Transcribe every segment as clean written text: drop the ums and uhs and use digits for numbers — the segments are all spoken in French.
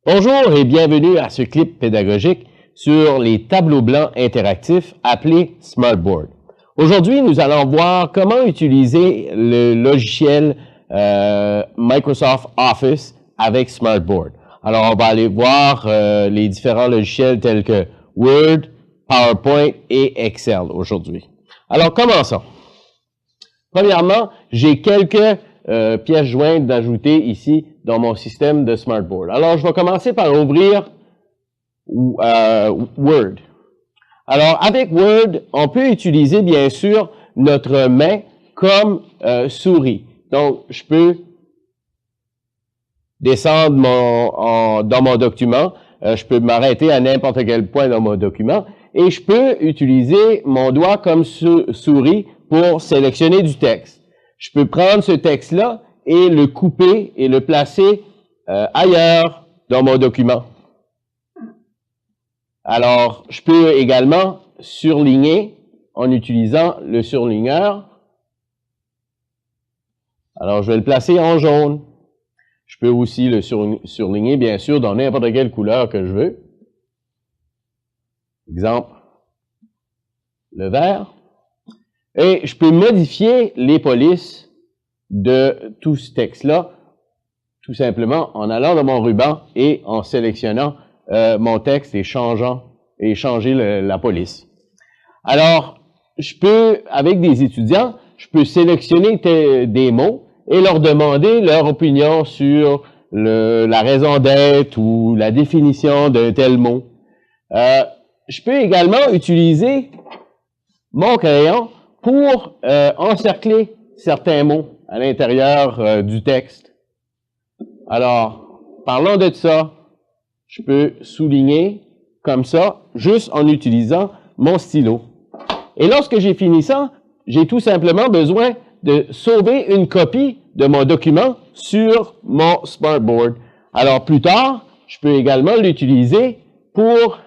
Bonjour et bienvenue à ce clip pédagogique sur les tableaux blancs interactifs appelés Smartboard. Aujourd'hui, nous allons voir comment utiliser le logiciel Microsoft Office avec Smartboard. Alors, on va aller voir les différents logiciels tels que Word, PowerPoint et Excel aujourd'hui. Alors, commençons. Premièrement, j'ai quelques pièces jointes d'ajouter ici dans mon système de Smartboard. Alors, je vais commencer par ouvrir Word. Alors, avec Word, on peut utiliser, bien sûr, notre main comme souris. Donc, je peux descendre dans mon document, je peux m'arrêter à n'importe quel point dans mon document, et je peux utiliser mon doigt comme souris pour sélectionner du texte. Je peux prendre ce texte-là et le couper et le placer ailleurs dans mon document. Alors, je peux également surligner en utilisant le surligneur. Alors, je vais le placer en jaune. Je peux aussi le surligner, bien sûr, dans n'importe quelle couleur que je veux. Exemple, le vert. Et je peux modifier les polices de tout ce texte-là, tout simplement en allant dans mon ruban et en sélectionnant mon texte et changer la police. Alors, je peux, avec des étudiants, je peux sélectionner des mots et leur demander leur opinion sur la raison d'être ou la définition d'un tel mot. Je peux également utiliser mon crayon pour encercler certains mots à l'intérieur du texte. Alors, parlons de ça, je peux souligner comme ça, juste en utilisant mon stylo. Et lorsque j'ai fini ça, j'ai tout simplement besoin de sauver une copie de mon document sur mon Smartboard. Alors, plus tard, je peux également l'utiliser pour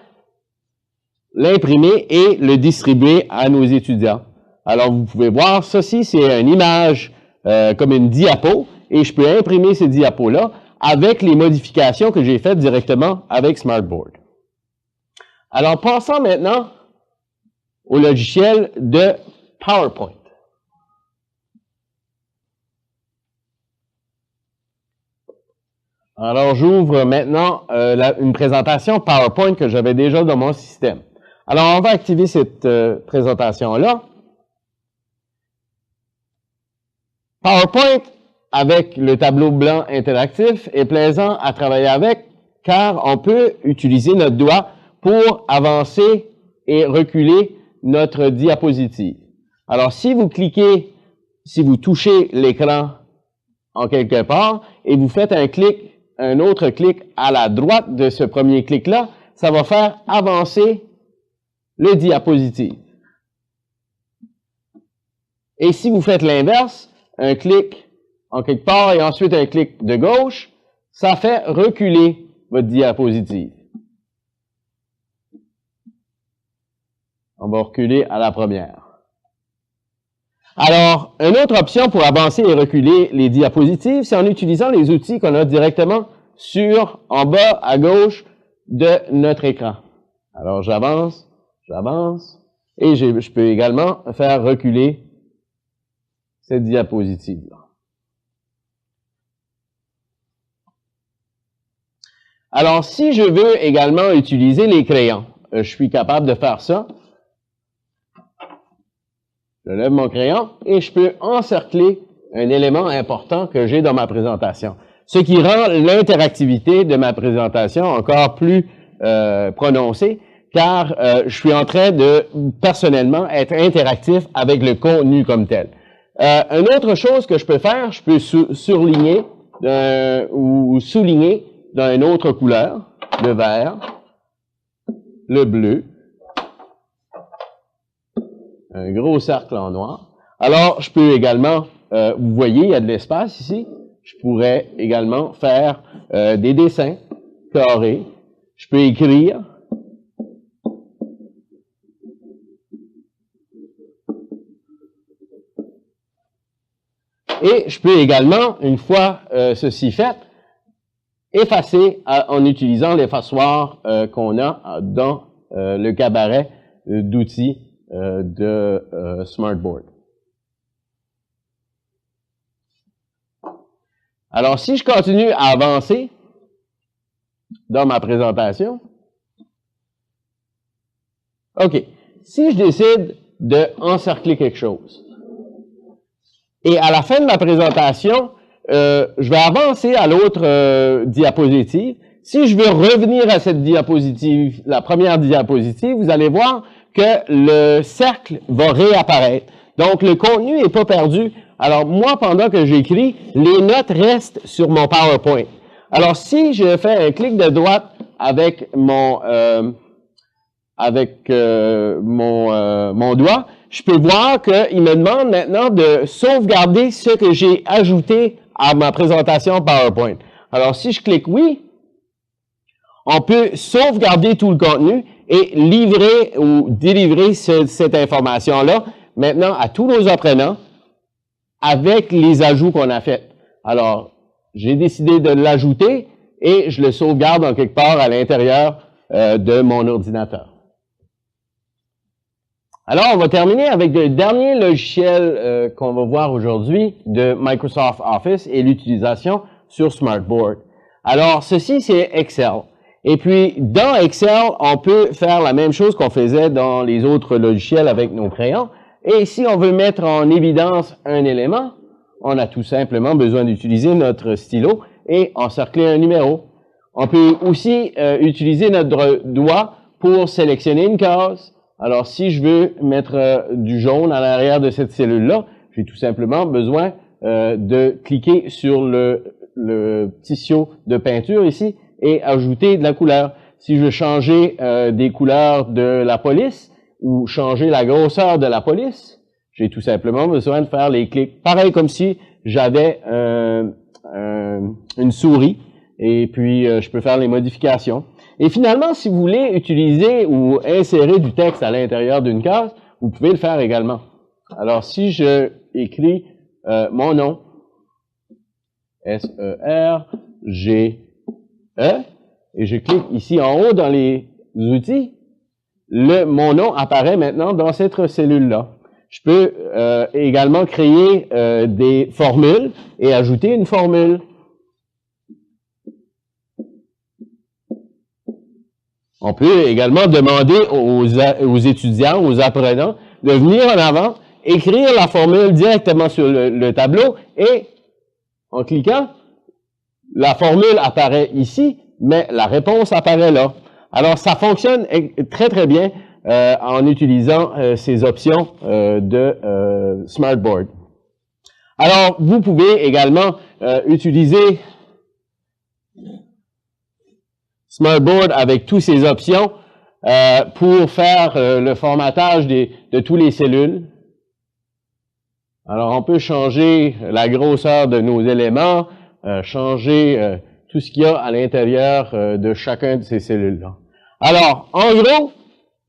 l'imprimer et le distribuer à nos étudiants. Alors, vous pouvez voir, ceci, c'est une image comme une diapo, et je peux imprimer ces diapos-là avec les modifications que j'ai faites directement avec Smartboard. Alors, passons maintenant au logiciel de PowerPoint. Alors, j'ouvre maintenant une présentation PowerPoint que j'avais déjà dans mon système. Alors, on va activer cette présentation-là. PowerPoint, avec le tableau blanc interactif, est plaisant à travailler avec car on peut utiliser notre doigt pour avancer et reculer notre diapositive. Alors, si vous touchez l'écran en quelque part et vous faites un autre clic à la droite de ce premier clic-là, ça va faire avancer le diapositive. Et si vous faites l'inverse, un clic en quelque part et ensuite un clic de gauche, ça fait reculer votre diapositive. On va reculer à la première. Alors, une autre option pour avancer et reculer les diapositives, c'est en utilisant les outils qu'on a directement en bas à gauche de notre écran. Alors, j'avance, et je peux également faire reculer cette diapositive-là. Alors, si je veux également utiliser les crayons, je suis capable de faire ça. Je lève mon crayon et je peux encercler un élément important que j'ai dans ma présentation. Ce qui rend l'interactivité de ma présentation encore plus prononcée, car je suis en train de, personnellement, être interactif avec le contenu comme tel. Une autre chose que je peux faire, je peux surligner ou souligner dans une autre couleur, le vert, le bleu, un gros cercle en noir. Alors, je peux également, vous voyez, il y a de l'espace ici, je pourrais également faire des dessins carrés, je peux écrire, et je peux également, une fois ceci fait, effacer en utilisant l'effaçoir qu'on a dans le cabaret d'outils de Smartboard. Alors, si je continue à avancer dans ma présentation, OK. Si je décide d'encercler quelque chose, et à la fin de ma présentation, je vais avancer à l'autre diapositive. Si je veux revenir à cette diapositive, la première diapositive, vous allez voir que le cercle va réapparaître. Donc, le contenu n'est pas perdu. Alors, moi, pendant que j'écris, les notes restent sur mon PowerPoint. Alors, si je fais un clic de droite avec mon doigt, je peux voir qu'il me demande maintenant de sauvegarder ce que j'ai ajouté à ma présentation PowerPoint. Alors, si je clique oui, on peut sauvegarder tout le contenu et livrer ou délivrer cette information-là maintenant à tous nos apprenants avec les ajouts qu'on a faits. Alors, j'ai décidé de l'ajouter et je le sauvegarde en quelque part à l'intérieur de mon ordinateur. Alors, on va terminer avec le dernier logiciel qu'on va voir aujourd'hui de Microsoft Office et l'utilisation sur Smartboard. Alors, ceci, c'est Excel. Et puis, dans Excel, on peut faire la même chose qu'on faisait dans les autres logiciels avec nos crayons. Et si on veut mettre en évidence un élément, on a tout simplement besoin d'utiliser notre stylo et encercler un numéro. On peut aussi utiliser notre doigt pour sélectionner une case. Alors, si je veux mettre du jaune à l'arrière de cette cellule-là, j'ai tout simplement besoin de cliquer sur le petit sceau de peinture ici et ajouter de la couleur. Si je veux changer des couleurs de la police ou changer la grosseur de la police, j'ai tout simplement besoin de faire les clics. Pareil comme si j'avais une souris et puis je peux faire les modifications. Et finalement, si vous voulez utiliser ou insérer du texte à l'intérieur d'une case, vous pouvez le faire également. Alors, si je écris mon nom, S-E-R-G-E, et je clique ici en haut dans les outils, mon nom apparaît maintenant dans cette cellule-là. Je peux également créer des formules et ajouter une formule. On peut également demander aux étudiants, aux apprenants, de venir en avant, écrire la formule directement sur le tableau et, en cliquant, la formule apparaît ici, mais la réponse apparaît là. Alors, ça fonctionne très, très bien en utilisant ces options de Smartboard. Alors, vous pouvez également utiliser Smartboard avec toutes ces options pour faire le formatage de tous les cellules. Alors, on peut changer la grosseur de nos éléments, changer tout ce qu'il y a à l'intérieur de chacun de ces cellules-là. Alors, en gros,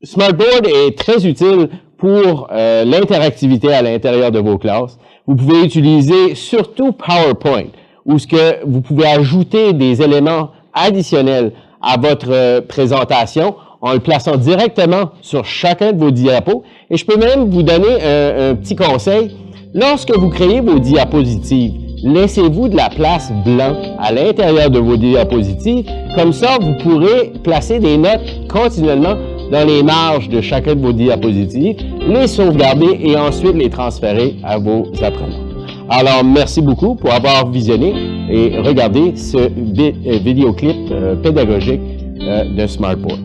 Smartboard est très utile pour l'interactivité à l'intérieur de vos classes. Vous pouvez utiliser surtout PowerPoint, où ce que vous pouvez ajouter des éléments additionnels à votre présentation en le plaçant directement sur chacun de vos diapos. Et je peux même vous donner un petit conseil. Lorsque vous créez vos diapositives, laissez-vous de la place blanche à l'intérieur de vos diapositives. Comme ça, vous pourrez placer des notes continuellement dans les marges de chacun de vos diapositives, les sauvegarder et ensuite les transférer à vos apprenants. Alors, merci beaucoup pour avoir visionné et regardé ce vidéoclip pédagogique de Smartboard.